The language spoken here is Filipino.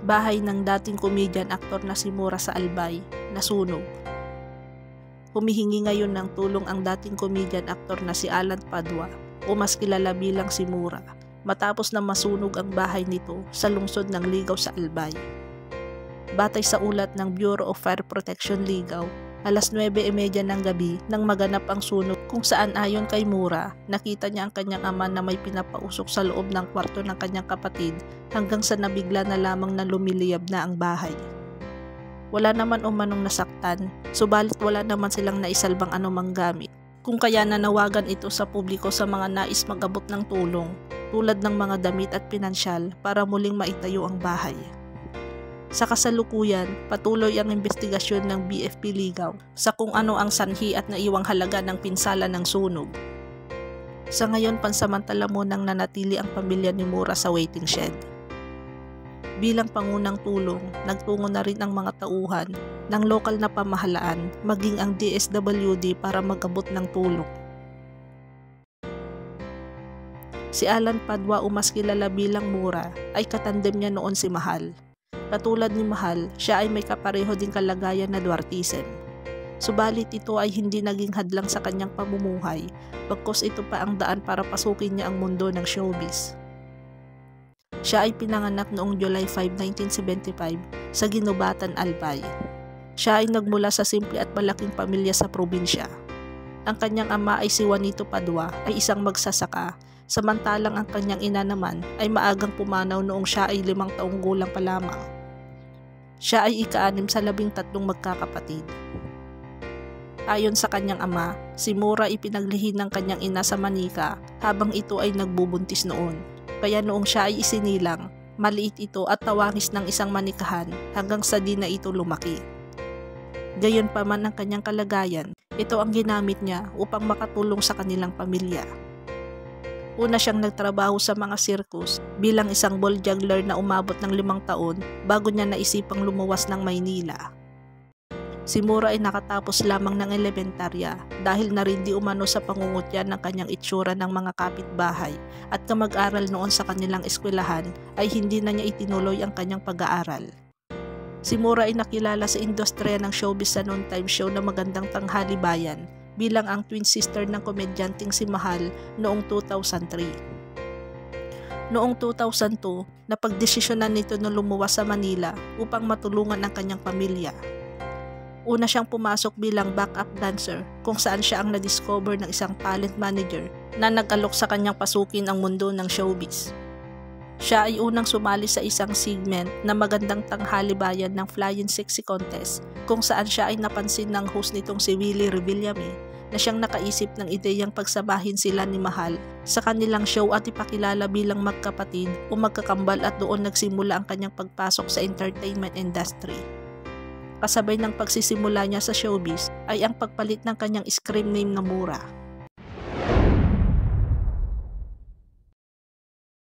Bahay ng dating comedian actor na si Mura sa Albay, nasunog. Humihingi ngayon ng tulong ang dating comedian actor na si Alan Padua o mas kilala bilang si Mura matapos na masunog ang bahay nito sa lungsod ng Ligaw sa Albay. Batay sa ulat ng Bureau of Fire Protection Ligaw, alas 9:30 ng gabi nang maganap ang sunog kung saan ayon kay Mura, nakita niya ang kanyang ama na may pinapausok sa loob ng kwarto ng kanyang kapatid hanggang sa nabigla na lamang na lumiliyab na ang bahay. Wala naman umanong nasaktan, subalit wala naman silang naisalbang anumang gamit. Kung kaya nanawagan ito sa publiko sa mga nais mag-abot ng tulong, tulad ng mga damit at pinansyal para muling maitayo ang bahay. Sa kasalukuyan, patuloy ang investigasyon ng BFP Ligaw sa kung ano ang sanhi at naiwang halaga ng pinsala ng sunog. Sa ngayon, pansamantala munang nanatili ang pamilya ni Mura sa waiting shed. Bilang pangunang tulong, nagtungo na rin ang mga tauhan ng lokal na pamahalaan maging ang DSWD para mag-abot ng tulong. Si Alan Padua o mas kilala bilang Mura ay katandem niya noon si Mahal. Katulad ni Mahal, siya ay may kapareho ding kalagayan na dwartism. Subalit ito ay hindi naging hadlang sa kanyang pamumuhay, bagkus ito pa ang daan para pasukin niya ang mundo ng showbiz. Siya ay pinanganak noong July 5, 1975 sa Ginubatan, Albay. Siya ay nagmula sa simple at malaking pamilya sa probinsya. Ang kanyang ama ay si Juanito Padua ay isang magsasaka, samantalang ang kanyang ina naman ay maagang pumanaw noong siya ay 5 taong gulang pa lamang. Siya ay ika-6 sa 13 magkakapatid. Ayon sa kanyang ama, si Mura ipinaglihi ng kanyang ina sa Manika habang ito ay nagbubuntis noon. Kaya noong siya ay isinilang, maliit ito at tawangis ng isang manikahan hanggang sa di na ito lumaki. Gayon pa man ang kanyang kalagayan, ito ang ginamit niya upang makatulong sa kanilang pamilya. Una siyang nagtrabaho sa mga sirkus bilang isang ball juggler na umabot ng 5 taon bago niya naisipang lumuwas ng Maynila. Si Mura ay nakatapos lamang ng elementarya dahil narindi umano sa pangungutya ng kanyang itsura ng mga kapitbahay at kamag-aral noon sa kanilang eskwelahan ay hindi na niya itinuloy ang kanyang pag-aaral. Si Mura ay nakilala sa industriya ng showbiz sa noontime show na Magandang Tanghali Bayan bilang ang twin sister ng komedyanting si Mahal noong 2003. Noong 2002, napagdesisyonan nito na lumuwas sa Manila upang matulungan ang kanyang pamilya. Una siyang pumasok bilang backup dancer kung saan siya ang na-discover ng isang talent manager na nag-alok sa kanyang pasukin ang mundo ng showbiz. Siya ay unang sumali sa isang segment na Magandang Tanghali Bayan ng Flying Sexy Contest kung saan siya ay napansin ng host nitong si Willie Revillame na siyang nakaisip ng ideyang pagsamahin sila ni Mahal sa kanilang show at ipakilala bilang magkapatid o magkakambal at doon nagsimula ang kanyang pagpasok sa entertainment industry. Kasabay ng pagsisimula niya sa showbiz ay ang pagpalit ng kanyang screen name na Mura.